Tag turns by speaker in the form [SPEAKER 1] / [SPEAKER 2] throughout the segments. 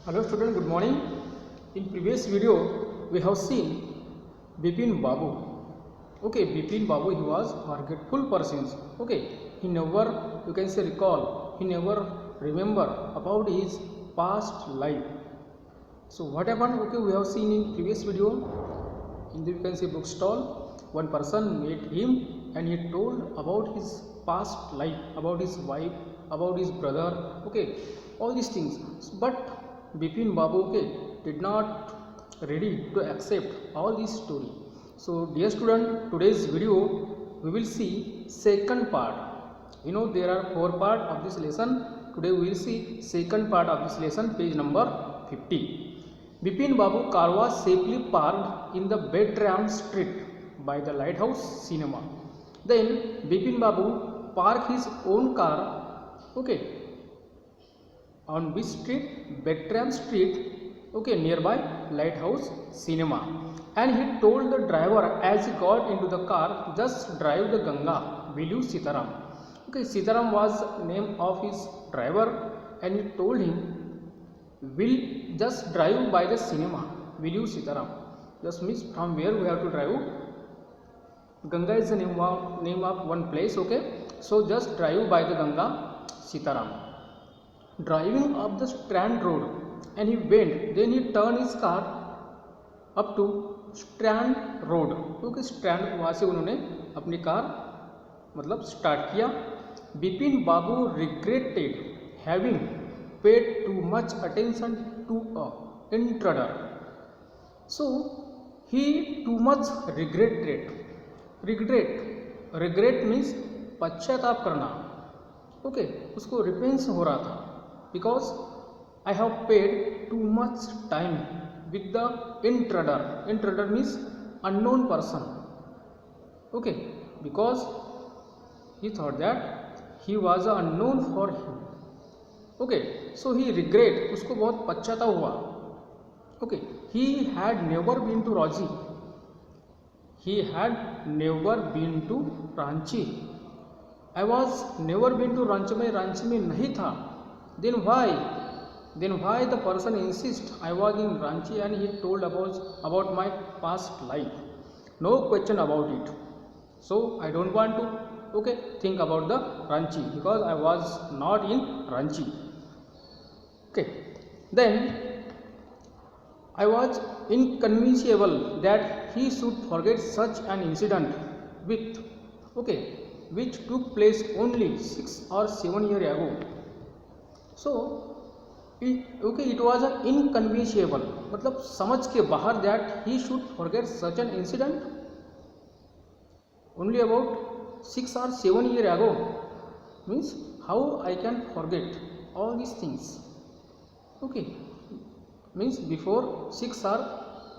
[SPEAKER 1] Hello student, good morning. In previous video we have seen Bipin Babu. Okay, Bipin Babu, he was forgetful person. Okay, he never, you can say, recall, he never remember about his past life. So what happened? Okay, we have seen in previous video, in the, you can say, book stall, one person met him and he told about his past life, about his wife, about his brother, okay, all these things. But Bipin Babu, okay, did not ready to accept all this story. So dear student, today's video we will see second part. You know, there are 4 parts of this lesson. Today we will see second part of this lesson, page number 50. Bipin Babu car was safely parked in the Bedram street by the Lighthouse Cinema. Then Bipin Babu parked his own car, okay, on which street? Bedram street, okay, nearby Lighthouse Cinema. And he told the driver as he got into the car, just drive the Ganga, will you, Sitaram? Okay, Sitaram was name of his driver, and he told him, will just drive by the cinema, will you, Sitaram? Just means from where we have to drive. Ganga is the name of one place, okay. So just drive by the Ganga, Sitaram. Driving up the Strand Road, and he went. Then he turned his car up to Strand Road. क्योंकि strand वहाँ से उन्होंने अपनी car मतलब start किया. बिपिन बाबू regretted having paid too much attention to a intruder. So he too much regret means पश्चाताप करना. Okay, उसको रिपेंस हो रहा था. Because I have paid too much time with the intruder. Intruder means unknown person. Okay, because he thought that he was unknown for him. Okay, so he regret, उसको बहुत पश्चाताप हुआ. Okay, he had never been to Ranchi. He had never been to Ranchi. I was never been to Ranchi. मैं रांची में नहीं था. Then why the person insists I was in Ranchi and he told about my past life? No question about it. So I don't want to, okay, think about the Ranchi because I was not in Ranchi. Okay, then I was inconceivable that he should forget such an incident which took place only 6 or 7 years ago. So it was an inconceivable, मतलब समझ के बाहर that he should forget such an incident only about 6 or 7 years ago. Means how I can forget all these things. Okay, means before 6 or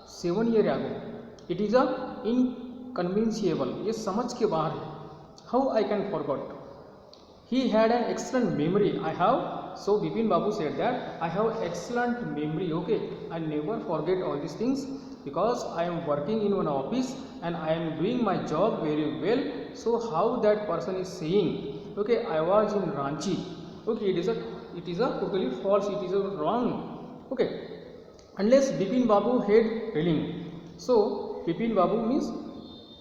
[SPEAKER 1] 7 years ago. It is a inconceivable, ये समझ के बाहर है. How I can forget? He had an excellent memory. I have. So Bipin Babu said that I have excellent memory. Okay, I never forget all these things because I am working in one office and I am doing my job very well. So how that person is saying, okay, I was in Ranchi. Okay, it is a totally false. It is a wrong. Okay, unless Bipin Babu head reeling. So Bipin Babu means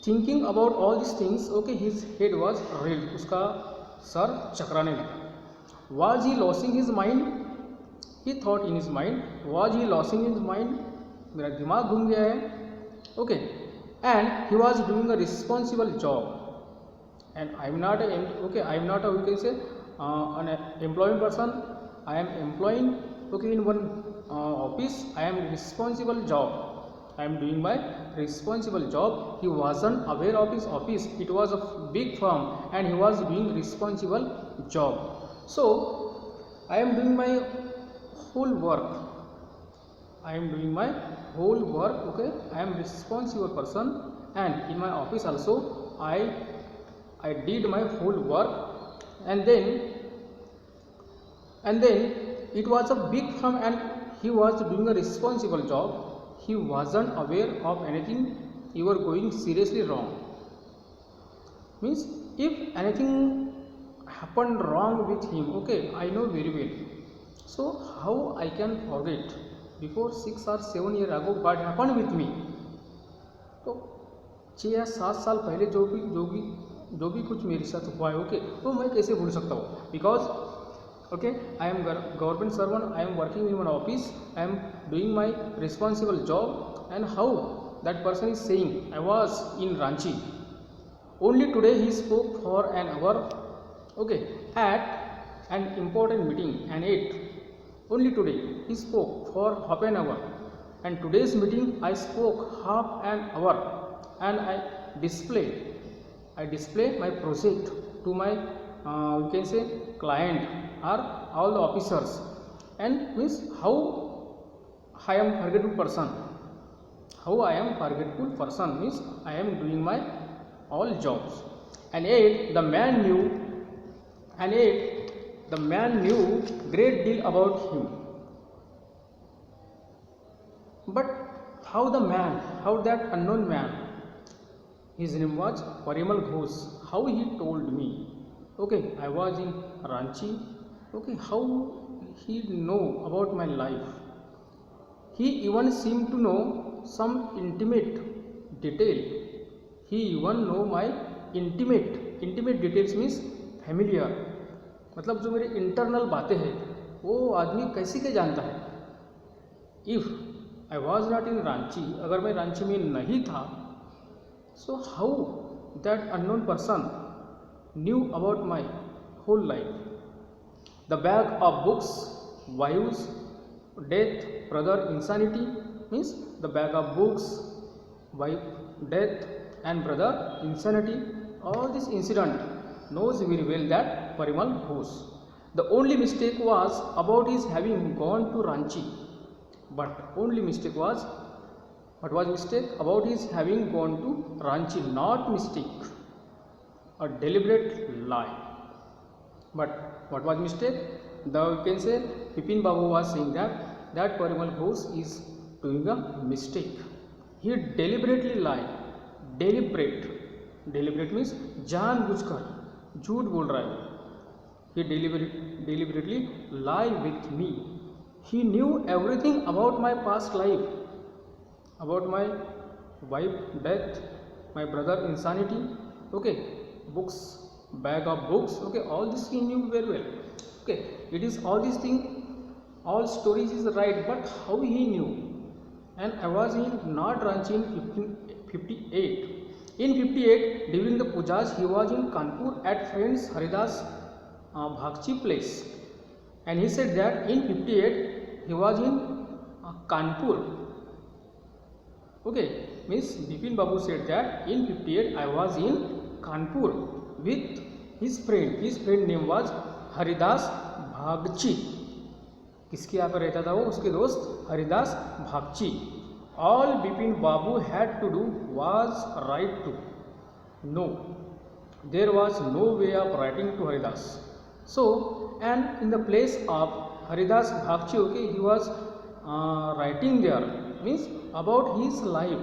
[SPEAKER 1] thinking about all these things. Okay, his head was reeled. उसका sir चकराने लगा. Was he losing his mind? He thought in his mind. Was he losing his mind? मेरा दिमाग घूम गया है. Okay, and he was doing a responsible job. And I am not a, okay, I am not a, you can say, an employing person. I am employing, okay, in one office. I am responsible job. I am doing my responsible job. He wasn't aware of his office. It was a big firm and he was doing responsible job. So I am doing my whole work. Okay, I am responsible person, and in my office also I did my whole work. And then it was a big firm and he was doing a responsible job. He wasn't aware of anything. You were going seriously wrong. Means if anything happened wrong with him, okay, I know very well. So how I can forget before 6 or 7 years ago what happened with me? तो 6 या 7 साल पहले जो भी कुछ मेरे साथ हुआ है, ओके, तो मैं कैसे भूल सकता हूँ? Because okay, I am government servant, I am working in one office, I am doing my responsible job, and how that person is saying I was in Ranchi. Only today he spoke for an hour, okay, at an important meeting, and only today he spoke for half an hour, and today's meeting I spoke half an hour, and I display my project to my you can say client or all the officers, and means how I am forgetful person. How I am forgetful person means I am doing my all jobs, and yet the man knew great deal about him. But how that unknown man, his name was Parimal Ghosh, how he told me, okay, I was in Ranchi, okay, how he know about my life. He even seemed to know some intimate detail. He even know my intimate details means familiar, मतलब जो मेरे internal बातें हैं वो आदमी कैसे के जानता है. If I was not in Ranchi, अगर मैं रांची में नहीं था, so how that unknown person knew about my whole life. The bag of books, wives, death, brother, insanity means the bag of books, wife, death, and brother, insanity. All this incident knows very well that Parimal Ghosh. The only mistake was about his having gone to Ranchi. But only mistake was, what was mistake? About his having gone to Ranchi, not mistake, a deliberate lie. But what was mistake? You can say Bipin Babu was saying that Parimal Ghosh is doing a mistake. He deliberately lied. Deliberate means जानबूझकर झूठ बोल रहा है. He deliberately lied with me. He knew everything about my past life, about my wife death, my brother insanity, okay, books, bag of books, okay, all this he knew very well. Okay, it is all these things, all stories is right, but how he knew? And I was in not Ranchi in 1558. In 58, during the pujas, he was in Kanpur at friends Haridas Bhakchi place, and he said that in 58 he was in Kanpur. Okay, means Bipin Babu said that in 58 I was in Kanpur with his friend. His friend name was Haridas भागची. किसके यहाँ पर रहता था वो? उसके दोस्त Haridas भागची. All Bipin Babu had to do was write to. No, there was no way of writing to Haridas. So, and in the place of Haridas Bhakchi, okay, he was writing there, means about his life.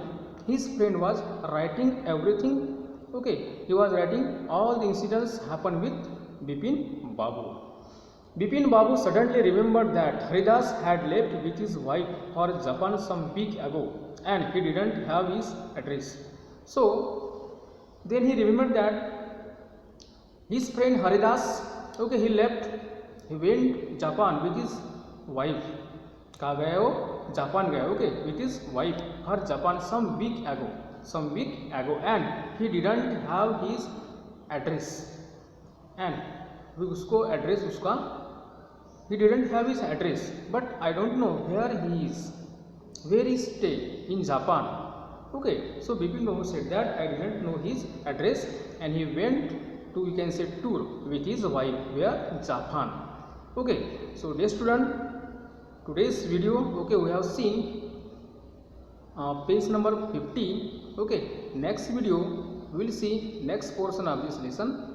[SPEAKER 1] His friend was writing everything. Okay, he was writing all the incidents happened with Bipin Babu. Bipin Babu suddenly remembered that Haridas had left with his wife for Japan some week ago, and he didn't have his address. So then he remembered that his friend Haridas, okay, he went Japan with his wife. कहाँ गया वो? Japan गया. Okay, with his wife for Japan some week ago, and he didn't have his address. And उसको address उसका, he didn't have his address, but I don't know where he stay in Japan. Okay, so Bipin Babu said that I didn't know his address, and he went to, you can say, tour with his wife where Japan. Okay, so dear student, today's video, okay, we have seen page number 50. Okay, next video we will see next portion of this lesson.